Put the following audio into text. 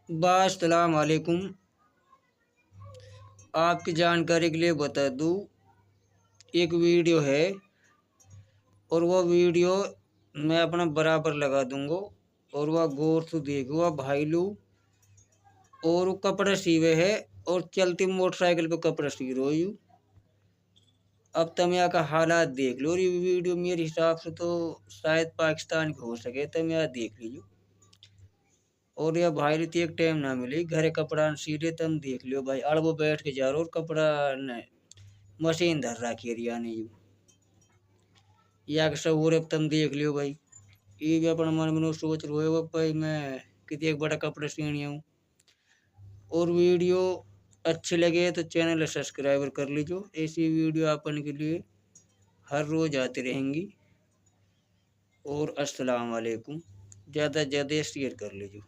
अस्सलाम वालेकुम। आपकी जानकारी के लिए बता दूँ, एक वीडियो है और वह वीडियो मैं अपना बराबर लगा दूंगा और वह गौर से देखो। वह भाई लोग और वो कपड़ा सीवे है और चलती मोटरसाइकिल पे कपड़ा सी रो यू। अब तुम यहाँ का हालात देख लो। ये वीडियो मेरे हिसाब से तो शायद पाकिस्तान की हो सके, तुम यहाँ देख लीजिए। और यह भाई रीति एक टाइम ना मिली घरे कपड़ा सीधे तुम देख लियो भाई, अड़बो बैठ के जा रहा और कपड़ा न मशीन धर रखी है रिया ने यू या के सब और तुम देख लियो भाई। ये भी अपना मन में सोच रहे हो भाई मैं कितने एक बड़ा कपड़ा सीनी हूँ। और वीडियो अच्छे लगे तो चैनल सब्सक्राइबर कर लीजिए। ऐसी वीडियो अपन के लिए हर रोज आती रहेंगी। और अस्सलाम वालेकुम। ज़्यादा से ज़्यादा शेयर कर लीजिए।